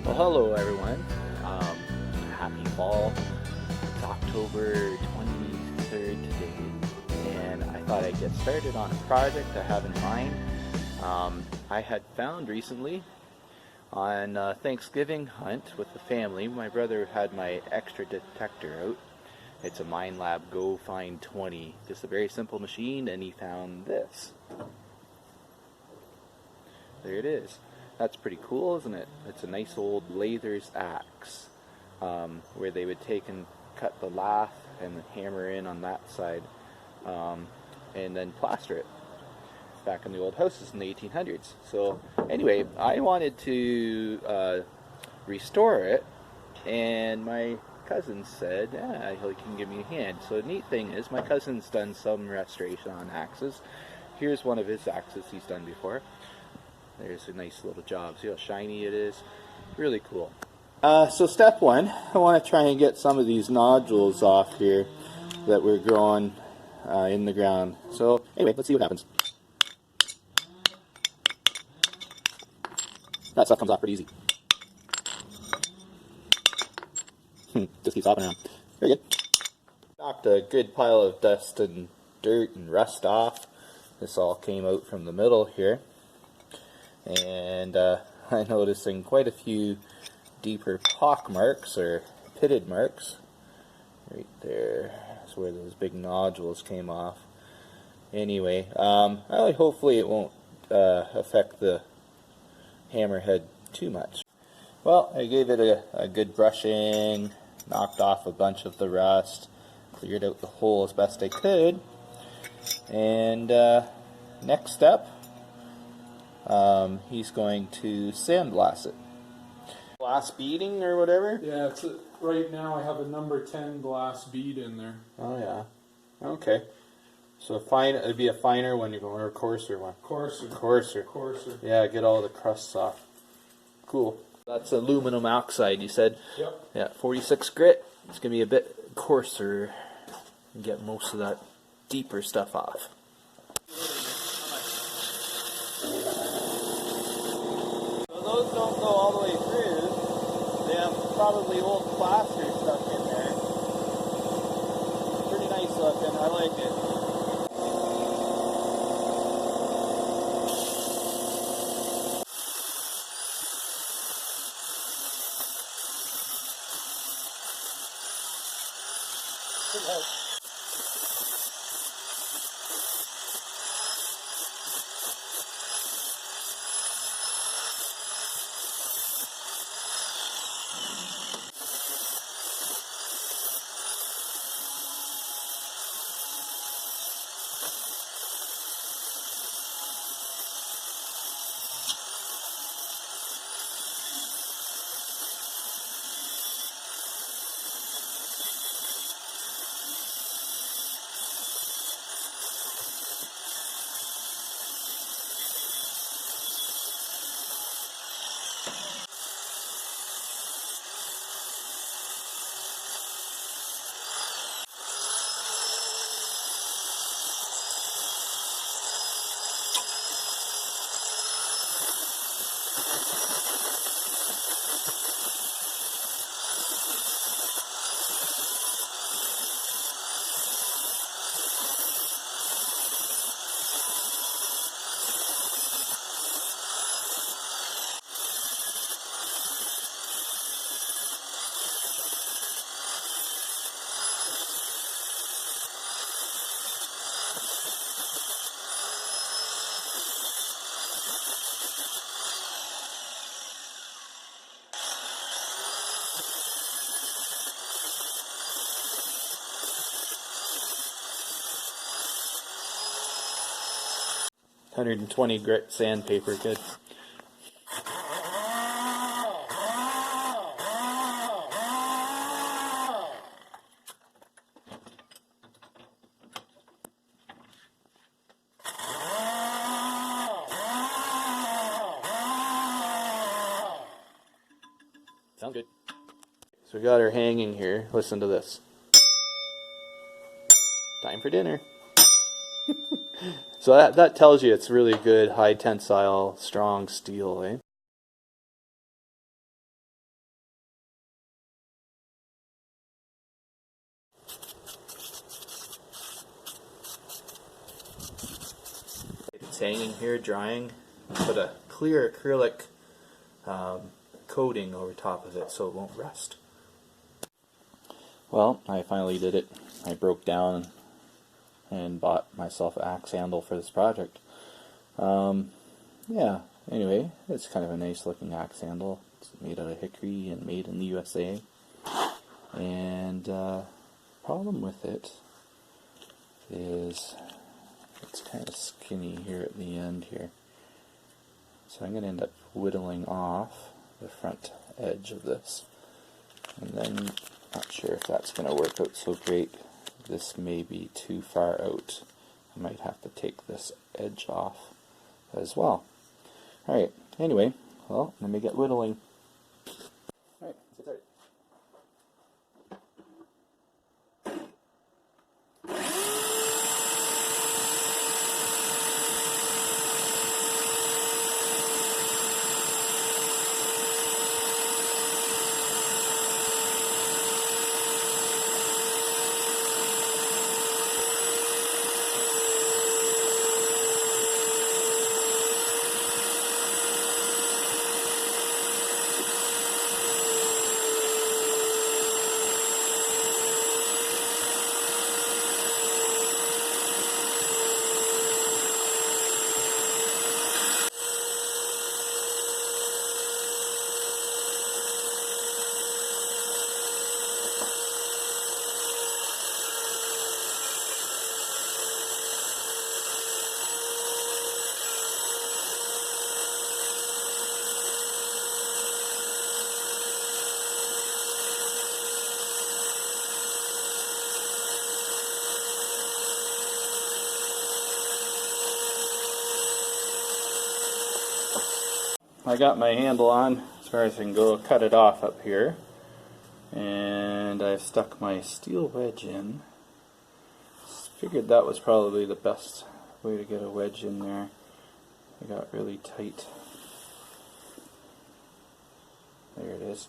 Well, hello everyone. Happy fall. It's October 23rd today, and I thought I'd get started on a project I have in mind. I had found recently on a Thanksgiving hunt with the family. My brother had my extra detector out. It's a MineLab Go Find 20. Just a very simple machine, and he found this. There it is. That's pretty cool, isn't it? It's a nice old lather's axe, where they would take and cut the lath and hammer in on that side, and then plaster it back in the old houses in the 1800s. So anyway, I wanted to restore it, and my cousin said, yeah, he can give me a hand. So the neat thing is, my cousin's done some restoration on axes. Here's one of his axes he's done before. There's a nice little job. See how shiny it is? Really cool. So step one, I want to try and get some of these nodules off here that were growing in the ground. So anyway, let's see what happens. That stuff comes off pretty easy. Just keeps hopping around. Very good. Knocked a good pile of dust and dirt and rust off. This all came out from the middle here. And I'm noticing quite a few deeper pock marks or pitted marks right there. That's where those big nodules came off. Anyway, hopefully it won't affect the hammerhead too much. Well, I gave it a good brushing, knocked off a bunch of the rust, cleared out the hole as best I could, and next step, he's going to sandblast it. Glass beading or whatever? Yeah, right now I have a number 10 glass bead in there. Oh yeah. Okay. So it'd be a finer one or a coarser one? Coarser. Coarser. Yeah, get all the crusts off. Cool. That's aluminum oxide, you said? Yep. Yeah, 46 grit. It's going to be a bit coarser and get most of that deeper stuff off. Those don't go all the way through. They have probably old plaster stuff in there. Pretty nice looking. I like it. $120 grit sandpaper, good. Sounds good. So we got her hanging here. Listen to this. Time for dinner. So that tells you it's really good, high tensile, strong steel, eh? it's hanging here drying, put a clear acrylic coating over top of it so it won't rust. Well, I finally did it. I broke down and bought myself an axe handle for this project. Yeah, anyway, it's kind of a nice looking axe handle. It's made out of hickory and made in the USA. And problem with it is it's kind of skinny here at the end here. So I'm going to end up whittling off the front edge of this. And then, not sure if that's going to work out so great. This may be too far out. I might have to take this edge off as well. Alright, anyway, well, let me get whittling. Alright, let's get started. I got my handle on as far as I can go, cut it off up here, and I've stuck my steel wedge in. Figured that was probably the best way to get a wedge in there. I got really tight. There it is.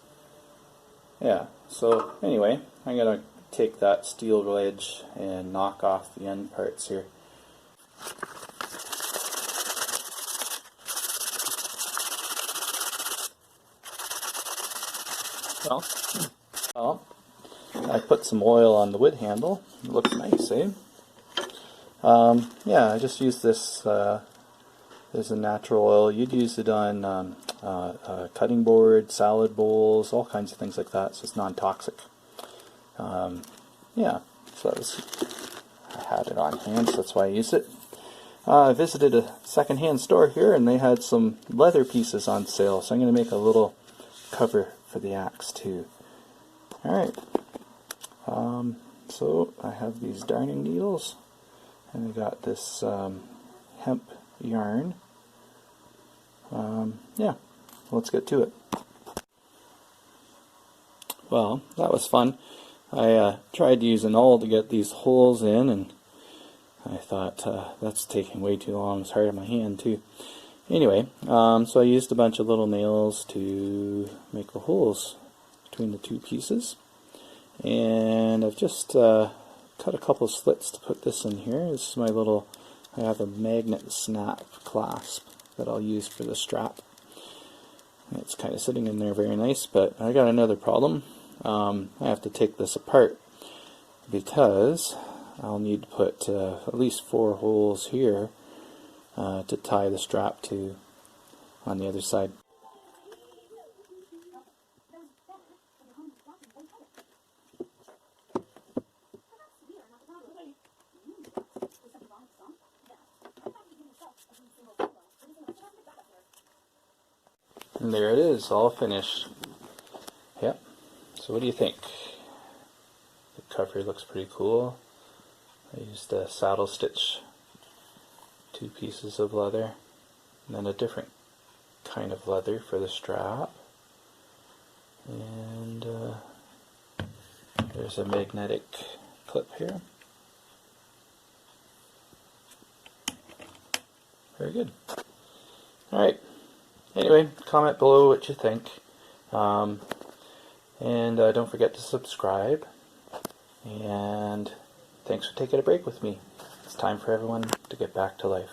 Yeah, so anyway, I'm going to take that steel wedge and knock off the end parts here. Well, I put some oil on the wood handle. It looks nice, eh? Yeah, I just used this as a natural oil. You'd use it on cutting board, salad bowls, all kinds of things like that, so it's non-toxic. Yeah, so I had it on hand, so that's why I used it. I visited a second-hand store here, and they had some leather pieces on sale, so I'm going to make a little cover for the axe too. Alright, so I have these darning needles, and I got this hemp yarn. Yeah, let's get to it. Well, that was fun. I tried to use an awl to get these holes in, and I thought that's taking way too long. It's hard on my hand too. Anyway, so I used a bunch of little nails to make the holes between the two pieces, and I've just cut a couple slits to put this in here. This is my little, I have a magnet snap clasp that I'll use for the strap. It's kind of sitting in there very nice, but I got another problem. I have to take this apart because I'll need to put at least 4 holes here to tie the strap to on the other side. And there it is, all finished. Yep. So what do you think? The cover looks pretty cool. I used a saddle stitch, 2 pieces of leather, and then a different kind of leather for the strap. And there's a magnetic clip here. Very good. Alright. Anyway, comment below what you think. And don't forget to subscribe. And thanks for taking a break with me. It's time for everyone to get back to life.